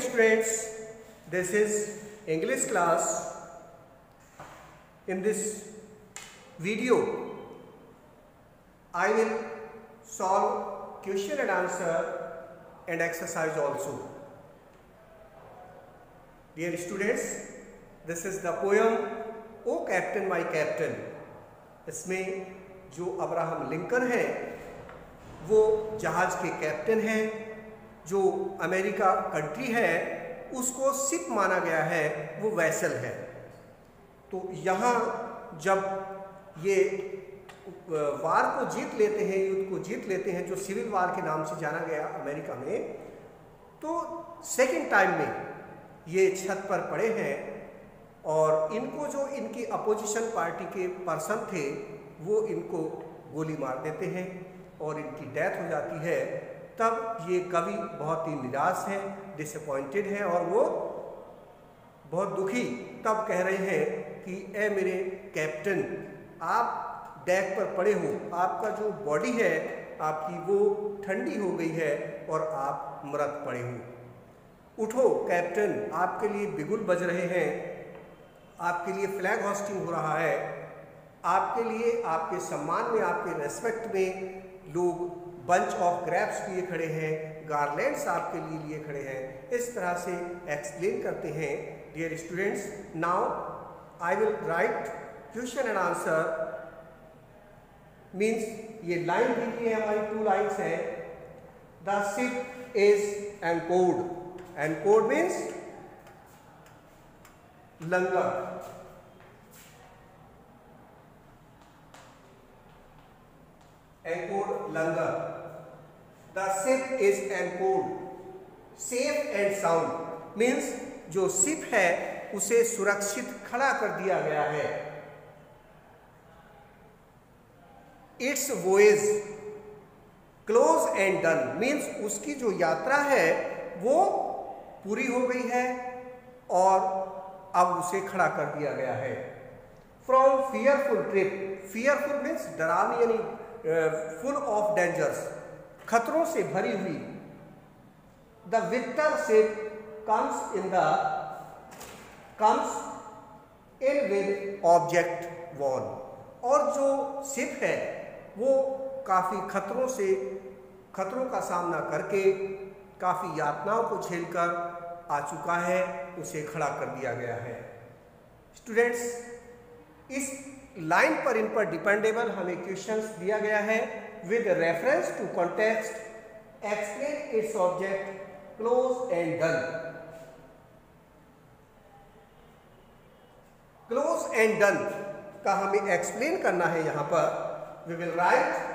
students, this is English class. In this video I will solve question and answer and exercise also. Dear students, this is the poem O Captain My Captain. इसमें जो Abraham Lincoln है वो जहाज के captain हैं, जो America country है उसको शिप माना गया है, वो वैसल है। तो यहाँ जब ये वार को जीत लेते हैं, युद्ध को जीत लेते हैं, जो सिविल वार के नाम से जाना गया अमेरिका में, तो सेकेंड टाइम में ये छत पर पड़े हैं और इनको जो इनकी अपोजिशन पार्टी के पर्सन थे वो इनको गोली मार देते हैं और इनकी डेथ हो जाती है। तब ये कवि बहुत ही निराश हैं, डिसअपॉइंटेड हैं और वो बहुत दुखी तब कह रहे हैं कि ए मेरे कैप्टन, आप डेक पर पड़े हो, आपका जो बॉडी है आपकी वो ठंडी हो गई है और आप मृत पड़े हो। उठो कैप्टन, आपके लिए बिगुल बज रहे हैं, आपके लिए फ्लैग होस्टिंग हो रहा है, आपके लिए, आपके सम्मान में, आपके रेस्पेक्ट में लोग बंच ऑफ ग्रेप्स लिए खड़े हैं, गार्लैंड्स आपके लिए खड़े हैं। इस तरह से एक्सप्लेन करते हैं। Dear students, now I will write question and answer. Means ये लाइन दी हुई है हमारी, 2 लाइन्स हैं। The ship is anchored. Anchored means लंगर। एंकोर्ड लंगर। The ship is anchored safe and sound means जो शिप है उसे सुरक्षित खड़ा कर दिया गया है। Its voyage close and done means उसकी जो यात्रा है वो पूरी हो गई है और अब उसे खड़ा कर दिया गया है। From fearful trip, fearful means डरावनी, यानी फुल ऑफ डेंजर्स, खतरों से भरी हुई। The victor ship comes in with object won. और जो शिप है वो काफ़ी खतरों का सामना करके, काफ़ी यातनाओं को झेलकर आ चुका है, उसे खड़ा कर दिया गया है। स्टूडेंट्स, इस लाइन पर, इन पर डिपेंडेबल हमें क्वेश्चंस दिया गया है। With reference to context explain its object close and done. Close and done का हमें एक्सप्लेन करना है। यहां पर we will write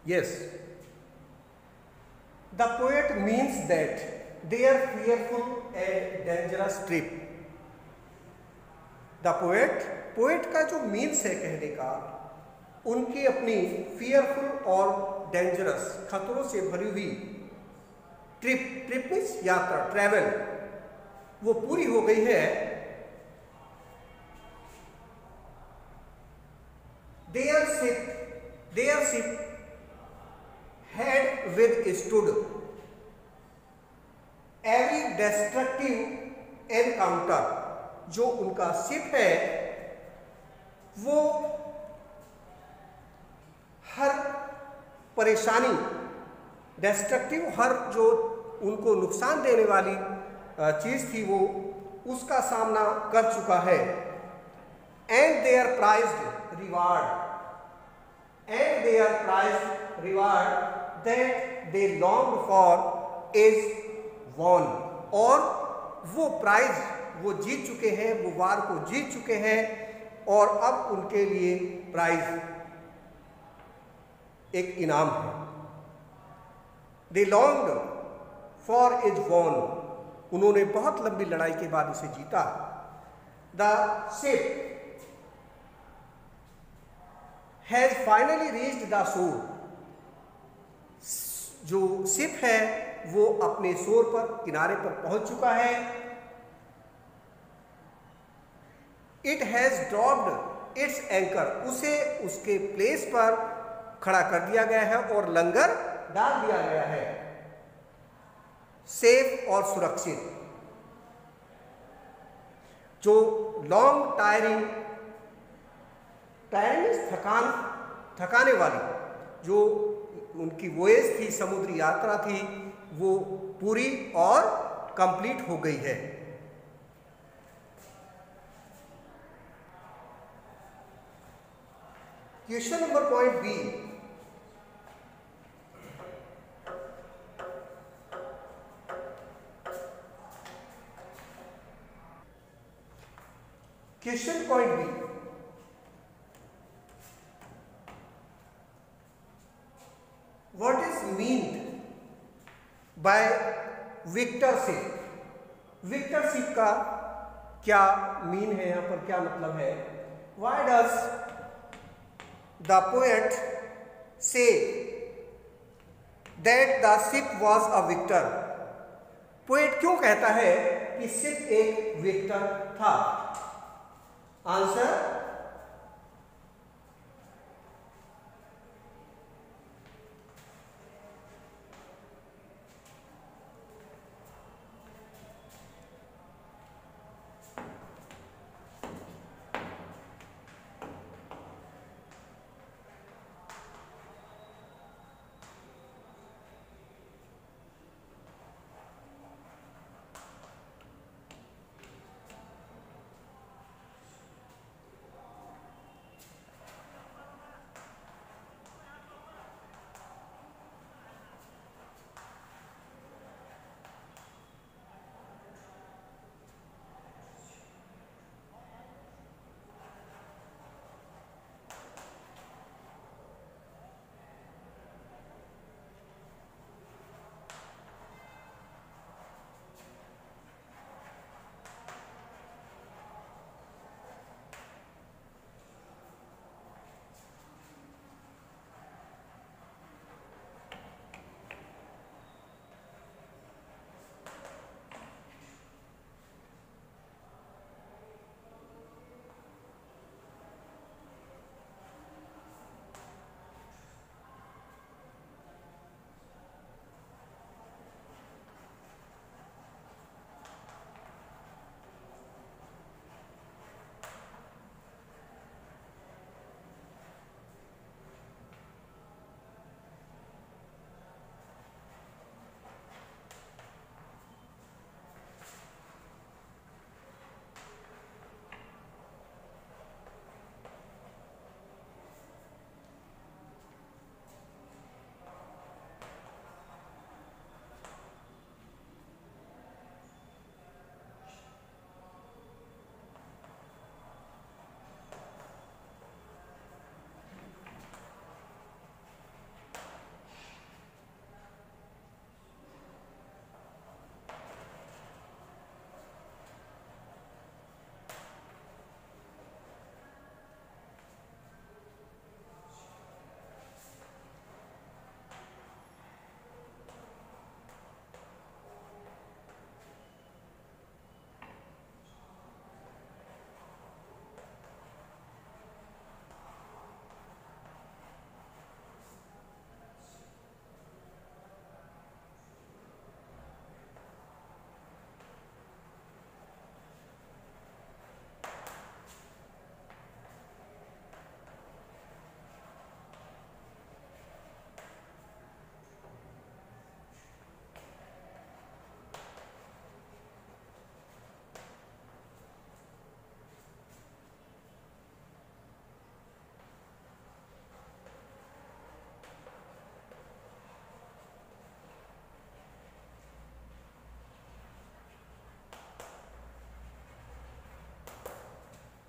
Yes, the poet means that their fearful and dangerous trip. The poet का जो मीन्स है कहने का, उनकी अपनी fearful और dangerous, खतरों से भरी हुई ट्रिप मीन्स यात्रा, ट्रैवल, वो पूरी हो गई है। Their ship had withstood every destructive encounter. जो उनका शिप है वो हर परेशानी, डिस्ट्रक्टिव, हर जो उनको नुकसान देने वाली चीज थी वो उसका सामना कर चुका है। And their prized reward that they longed for is won. और वो प्राइज वो जीत चुके हैं, वो वार को जीत चुके हैं और अब उनके लिए प्राइज एक इनाम है। दे लॉन्ग्ड फॉर इज वॉन, उन्होंने बहुत लंबी लड़ाई के बाद इसे जीता। The ship has finally reached the shore, जो शिप है वो अपने शोर पर, किनारे पर पहुंच चुका है। It has dropped it's anchor, उसे उसके प्लेस पर खड़ा कर दिया गया है और लंगर डाल दिया गया है, सेफ और सुरक्षित। जो लॉन्ग टायरिंग थकाने वाली जो उनकी वॉयेज थी, समुद्री यात्रा थी, वो पूरी और कंप्लीट हो गई है। Question number point B, question point B, what is meant by victor ship. Victor ship का क्या मीन है, यहां पर क्या मतलब है। Why does the poet say that the ship was a victor. Poet क्यों कहता है कि शिप एक विक्टर था। Answer,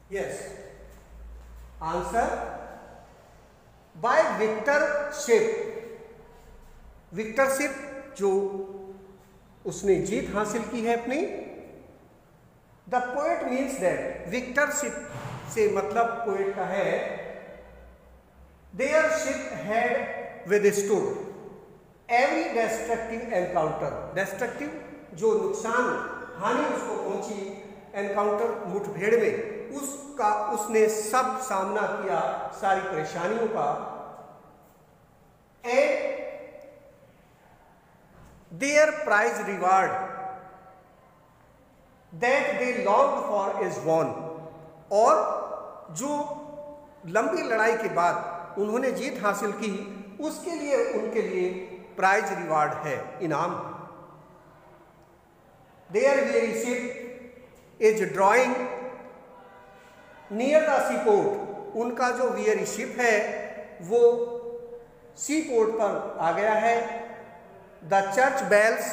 yes, answer by victor ship. Victor ship जो उसने जीत हासिल की है अपनी। The poet means that, victor ship से मतलब पोएट का है their ship had withstood every destructive encounter. Destructive जो नुकसान हानि उसको पहुंची एनकाउंटर मुठभेड़ में, उसका उसने सब सामना किया, सारी परेशानियों का। And their prize reward that they long for is won. और जो लंबी लड़ाई के बाद उन्होंने जीत हासिल की, उसके लिए उनके लिए प्राइज रिवार्ड है, इनाम। Their very ship is drawing near the sea port. उनका जो वेरी शिप है वो सी पोर्ट पर आ गया है। The church bells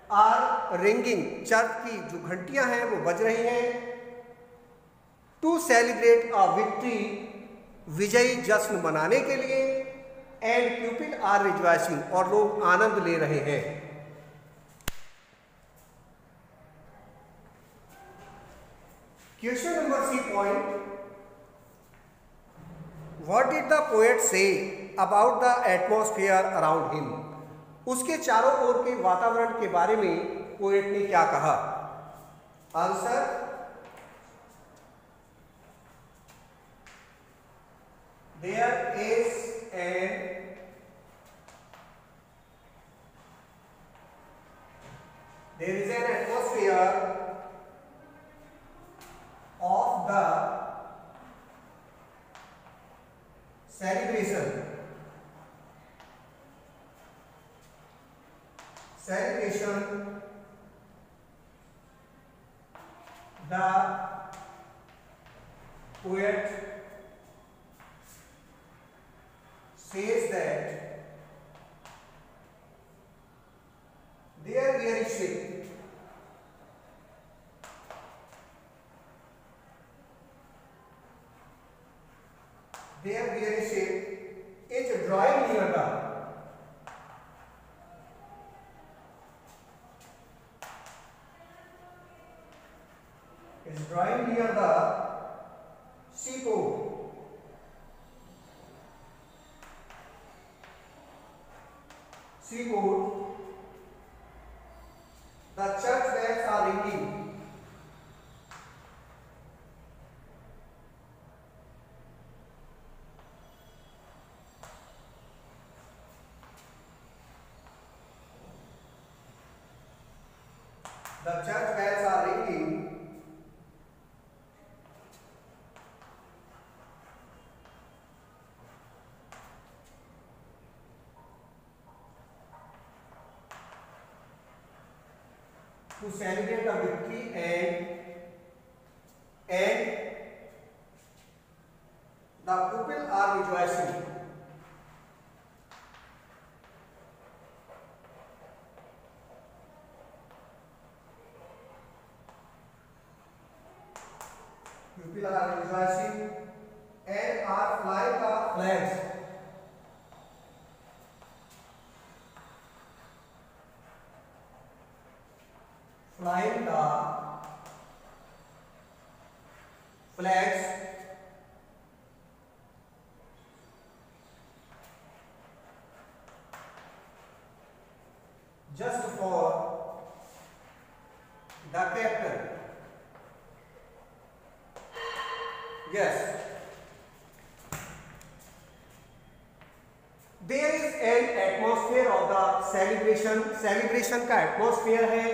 are ringing. Church की जो घंटियां हैं वो बज रही हैं। टू सेलिब्रेट अ विक्ट्री, विजयी जश्न मनाने के लिए। एंड पीपल आर रिजॉइसिंग, और लोग आनंद ले रहे हैं। Question number C point, what did the poet say about the atmosphere around him. उसके चारों ओर के वातावरण के बारे में पोएट ने क्या कहा। Answer there is an atmosphere of the celebration the poet says that their very shape is drawing near the seaport. The church bells are ringing. The church bells are ringing. To celebrate a victory and the people are rejoicing. People are rejoicing and are flying the flags. Flying the flags just for the captain. Yes, there is an atmosphere of the celebration का atmosphere है।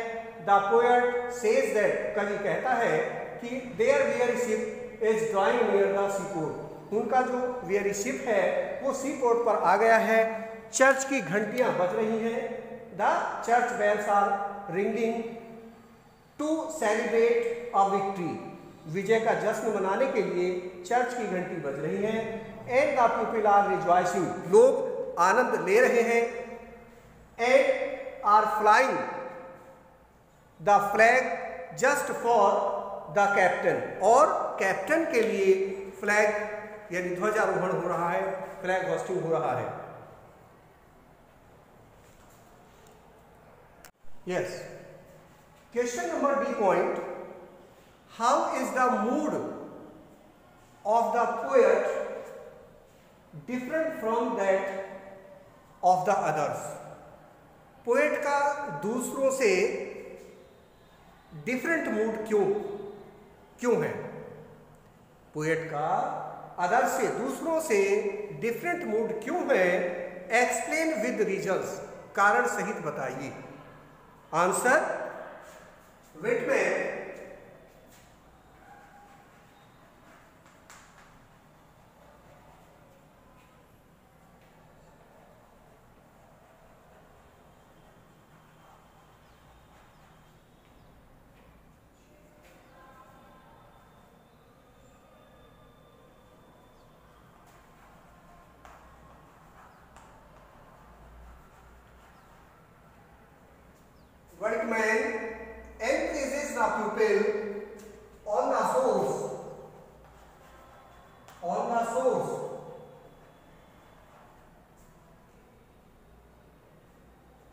The poet says that, कवि कहता है कि their weary ship is drawing near the seaport। उनका जो weary ship है वो सी पोर्ट पर आ गया है। चर्च की घंटियां बज रही हैं। The church bells are ringing to celebrate a victory। विजय का जश्न मनाने के लिए चर्च की घंटी बज रही है। And the people are rejoicing, लोग आनंद ले रहे हैं। And are flying the flag just for the captain, और कैप्टन के लिए फ्लैग यानी ध्वजारोहण हो रहा है, फ्लैग होस्टिंग हो रहा है। Yes, question number B point, how is the mood of the poet different from that of the others. Poet का दूसरों से डिफरेंट मूड क्यों है? पोएट का अदर से, दूसरों से डिफरेंट मूड क्यों है? एक्सप्लेन विद रीजंस, कारण सहित बताइए। Answer, Whitman encourages the pupil on the source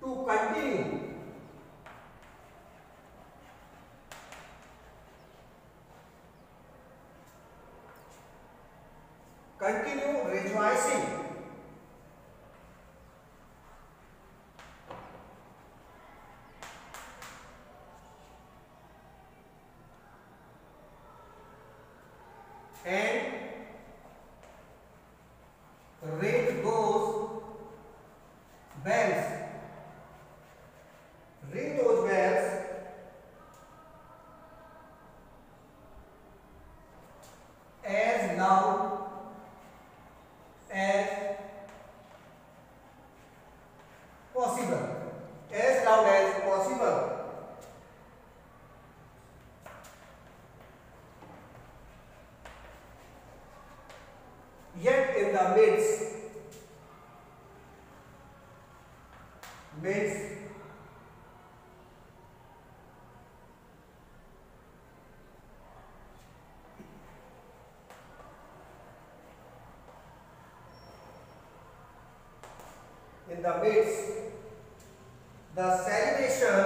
to continue rejoicing and ring those bells as loud as possible, as loud as possible. Yet in the midst the celebration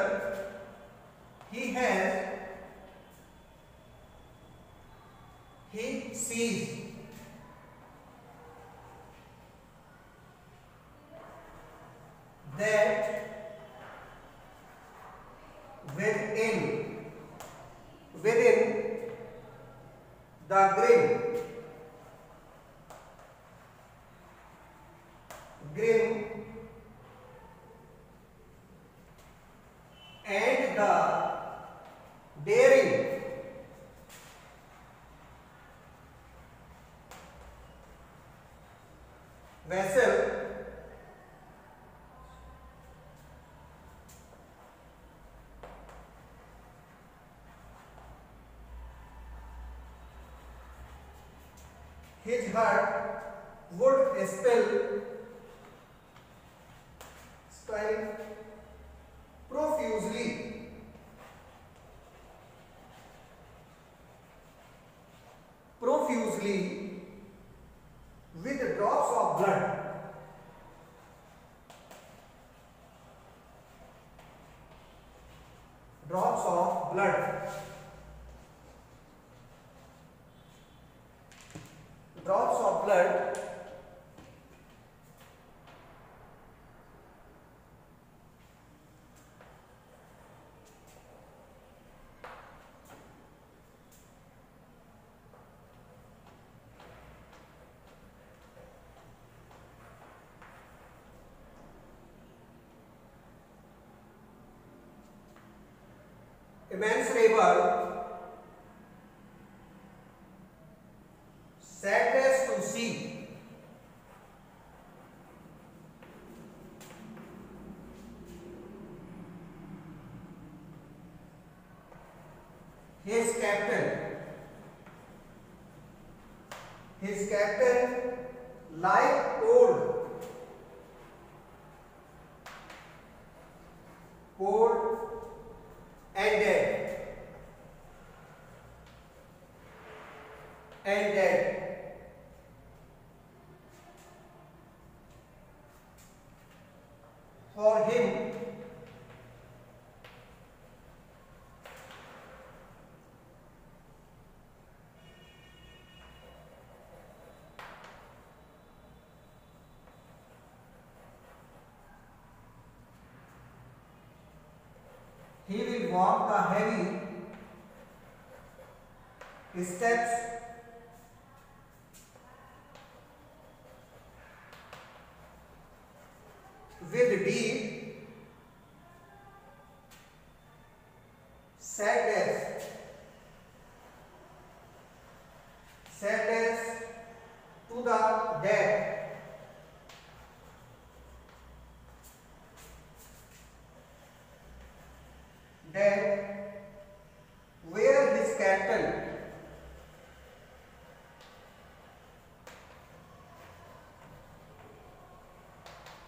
he sees that within the grim and the daring vessel his heart would spill profusely with drops of blood. Drops of blood. Drops of blood immeasurable sadness to see his captain like cold and dead. and dead. For him, he will walk the heavy steps with deep sadness to the death.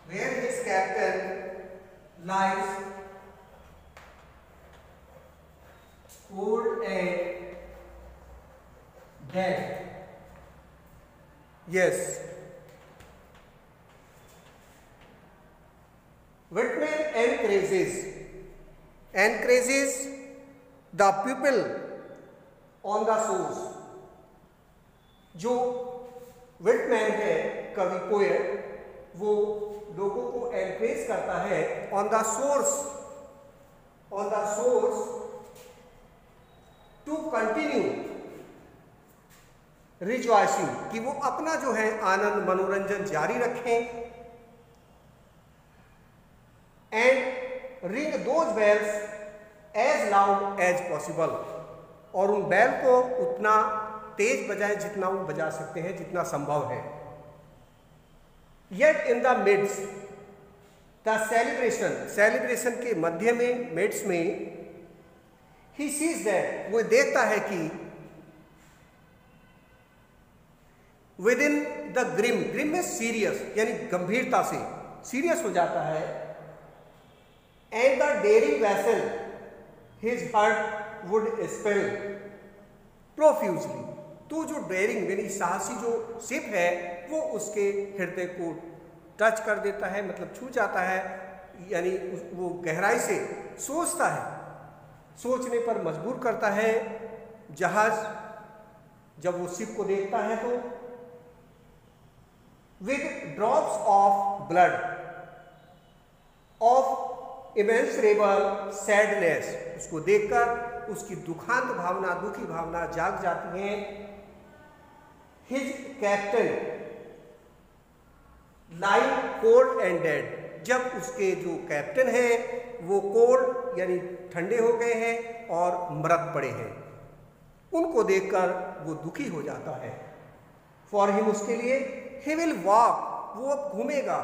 Where his captain lies cold and dead. Yes. Whitman encourages the pupil on the source. जो Whitman है कवि poet, वो लोगों को encourage करता है on the source to continue rejoicing, कि वो अपना जो है आनंद मनोरंजन जारी रखें, and ring those bells as loud as possible, और उन बैल को उतना तेज बजाएं जितना वो बजा सकते हैं, जितना संभव है. Yet in the midst the celebration के मध्य में, मिड्स में, ही सीज दैट, वो देखता है कि विद इन द ग्रिम में सीरियस यानी गंभीरता से सीरियस हो जाता है, and the daring vessel his heart would spell profusely, तो जो डेयरिंग यानी साहसी जो शिप है वो उसके हृदय को टच कर देता है, मतलब छू जाता है, यानी वो गहराई से सोचता है, सोचने पर मजबूर करता है. जहाज जब वो शिप को देखता है तो with drops of blood of immeasurable sadness, उसको देखकर उसकी दुखी भावना जाग जाती है. His captain lying cold and dead, जब उसके जो कैप्टन है वो कोल्ड यानी ठंडे हो गए हैं और मृत पड़े हैं, उनको देखकर वो दुखी हो जाता है. फॉर हिम, उसके लिए, ही विल वॉक, वो अब घूमेगा,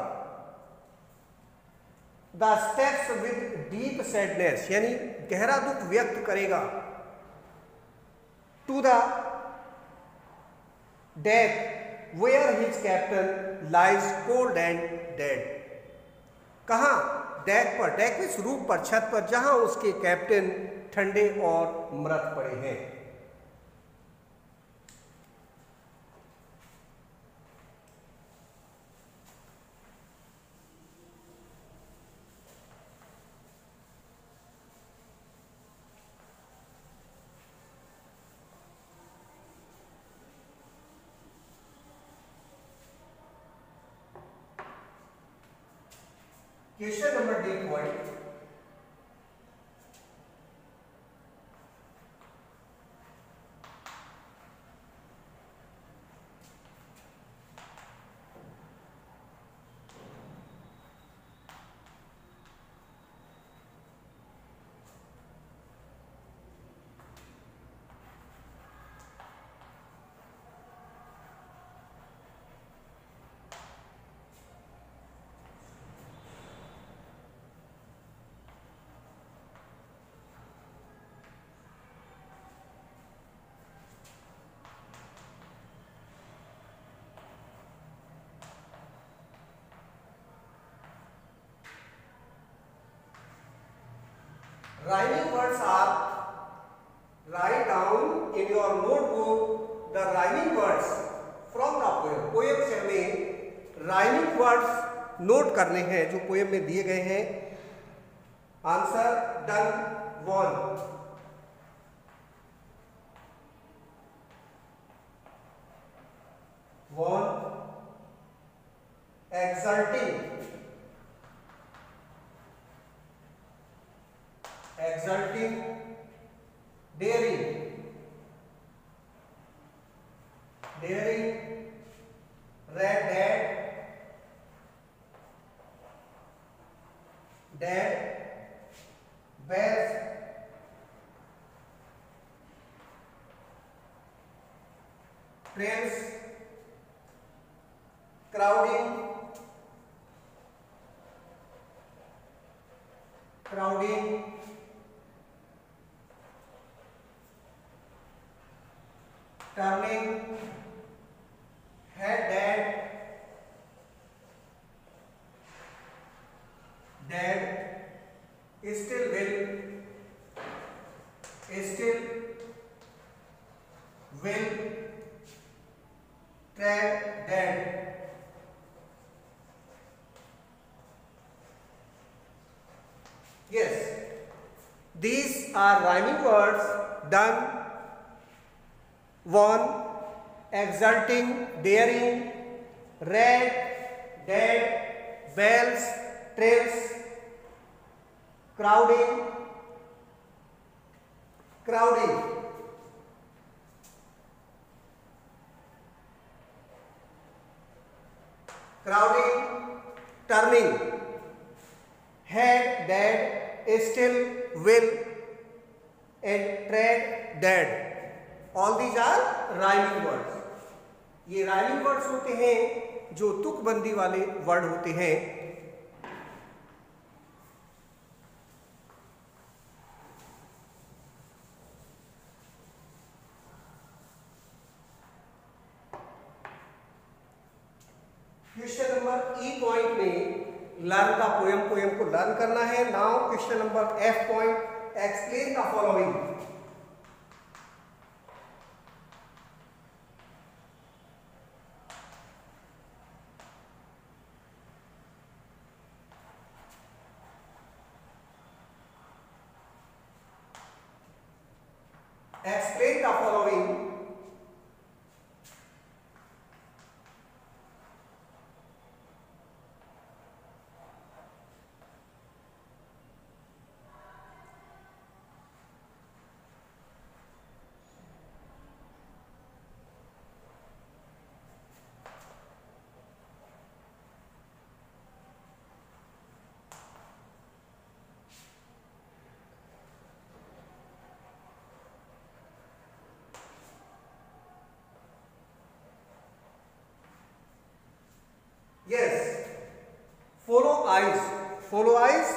the steps with deep sadness यानी गहरा दुख व्यक्त करेगा, to the deck where his captain lies cold and dead. कहाँ? डेक पर, डेक में रूफ पर, छत पर, जहां उसके कैप्टन ठंडे और मृत पड़े हैं. Question number D20. Rhyming words are, write down in your notebook the rhyming words from the poem, poem से हमें राइमिंग वर्ड्स नोट करने हैं जो पोएम में दिए गए हैं। Answer done one. One exulting, exulting, daring, daring, red, dead, bells, trails, crowding, crowding, turning, head, dead, still will, tread, dead. Yes, these are rhyming words. Done, won, exulting, daring, red, dead, bells, trails, crowding, crowding, crowding, turning, head, dead, still, will, and tread, dead. All these are rhyming words. ये rhyming words होते हैं जो तुकबंदी वाले word होते हैं। Question number ई point में learn the poem, poem को learn करना है। Now question number F point, explain the following. Explain the following. Yes, follow eyes. Follow eyes.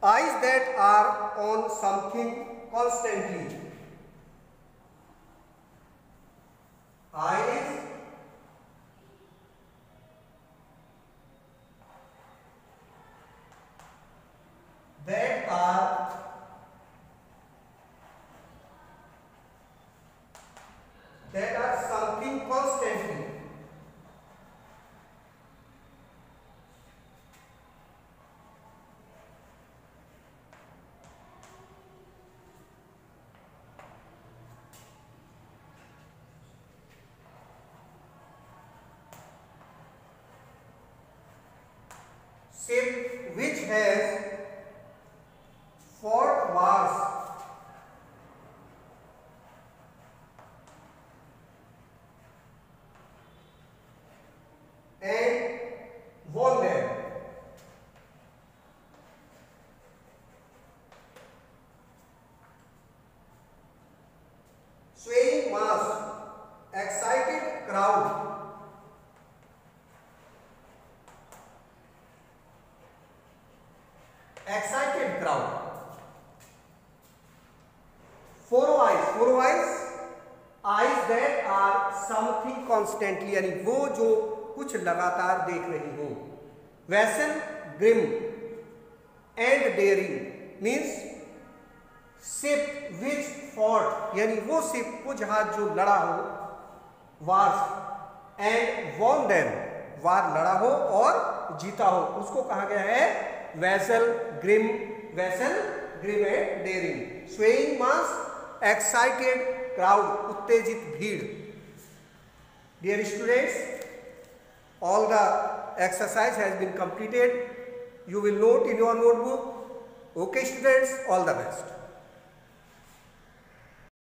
Eyes that are on something constantly. Eyes that are something constantly. Ship which has 4 bars and won them. Swaying mass, excited crowd. Excited crowd. Four eyes, eyes that are something constantly, यानी वो जो कुछ लगातार देख रही हो। Vessel grim and daring means ship which fought, यानी वो शिप, वो जहाज जो लड़ा हो wars and won them, war लड़ा हो और जीता हो, उसको कहा गया है vessel grim and daring. Swaying mass, excited crowd, उत्तेजित भीड़। Dear students, all the exercise has been completed. You will note in your notebook. Okay students, all the best.